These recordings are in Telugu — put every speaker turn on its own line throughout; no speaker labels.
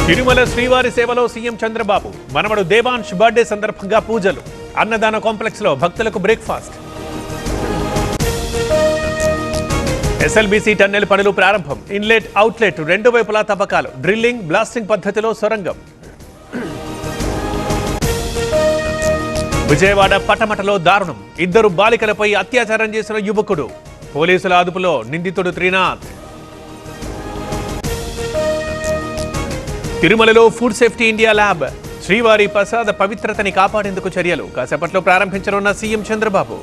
తిరుమల శ్రీవారి సేవలో సీఎం చంద్రబాబు మనవడు దేవాంశ్ బర్త్డే సందర్భంగా పూజలు, అన్నదాన కాంప్లెక్స్ లో భక్తులకు బ్రేక్ఫాస్ట్. ఎస్ఎల్బీసీ టన్నెల్ పనులు ప్రారంభం, ఇన్లెట్ అవుట్లెట్ రెండు వైపులా తవ్వకాలు, డ్రిల్లింగ్ బ్లాస్టింగ్ పద్ధతిలో సొరంగం. విజయవాడ పటమటలో దారుణం, ఇద్దరు బాలికలపై అత్యాచారం చేసిన యువకుడు, పోలీసుల అదుపులో నిందితుడు త్రినాథ్. తిరుమలలో ఫుడ్ సేఫ్టీ ఇండియా ల్యాబ్, శ్రీవారి ప్రసాద పవిత్రతని కాపాడేందుకు చర్యలు, కాసేపట్లో ప్రారంభించనున్న సీఎం చంద్రబాబు.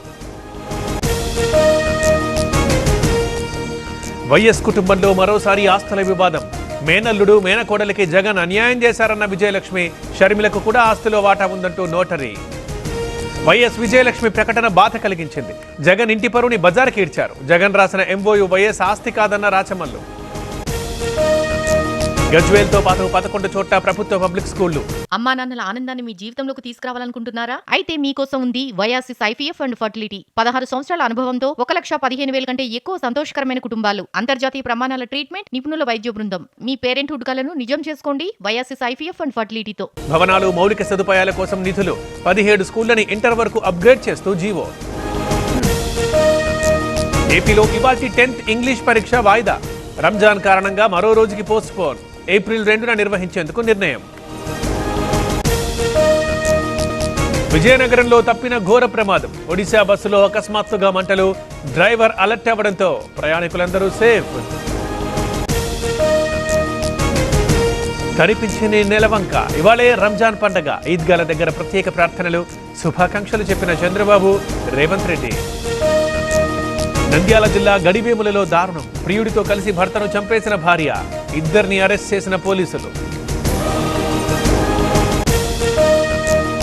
వైఎస్ కుటుంబంలో మరోసారి ఆస్తుల వివాదం, మేనల్లుడు మేనకోడలికి జగన్ అన్యాయం చేశారన్న విజయలక్ష్మి, షర్మిలకు కూడా ఆస్తిలో వాటా ఉందంటూ నోటరీ. వైఎస్ విజయలక్ష్మి ప్రకటన బాధ కలిగించింది, జగన్ ఇంటి పరువుని బజార్కి ఈడ్చారు. జగన్ రాసిన ఎంఓయు వైఎస్ ఆస్తి కాదన్న రాచమల్లు. గజ్వేల్తో పాటు 11 చోట్ల ప్రభుత్వ పబ్లిక్ స్కూళ్లు.
అమ్మా నాన్నల ఆనందాన్ని మీ జీవితంలోకి తీసుకురావాలనుకుంటున్నారా? అయితే మీకోసం ఉంది వైఎస్ఎస్ ఐవీఎఫ్ అండ్ ఫర్టిలిటీ. 16 సంవత్సరాల అనుభవంతో 1,15,000 కంటే ఎక్కువ సంతోషకరమైన కుటుంబాలు, అంతర్జాతీయ ప్రమాణాల ట్రీట్మెంట్, నిపుణుల వైద్య బృందం. మీ పేరెంట్హుడ్ కలను నిజం చేసుకోండి వైఎస్ఎస్ ఐవీఎఫ్ అండ్ ఫర్టిలిటీతో.
భవనాలు, మౌలిక సదుపాయాల కోసం నిధులు, 17 స్కూళ్లని ఇంటర్ వరకు అప్గ్రేడ్ చేస్తూ జీవో. ఏపీలో ఇవాల్టి 10th ఇంగ్లీష్ పరీక్ష వాయిదా, రంజాన్ కారణంగా మరో రోజుకి పోస్ట్ పోన్, ఏప్రిల్ 2న నిర్వహించేందుకు నిర్ణయం. విజయనగరంలో తప్పిన ఘోర ప్రమాదం, ఒడిశా బస్సులో అకస్మాత్తుగా మంటలు, డ్రైవర్ అలర్ట్ అవ్వడంతో ప్రయాణికులందరూ సేఫ్. కనిపించని నెలవంక, ఇవాళే రంజాన్ పండగ, ఈద్గాల దగ్గర ప్రత్యేక ప్రార్థనలు, శుభాకాంక్షలు చెప్పిన చంద్రబాబు, రేవంత్ రెడ్డి. నంద్యాల జిల్లా గడివేములలో దారుణం, ప్రియుడితో కలిసి భర్తను చంపేసిన భార్య, ఇద్దరిని అరెస్ట్ చేసిన పోలీసులు.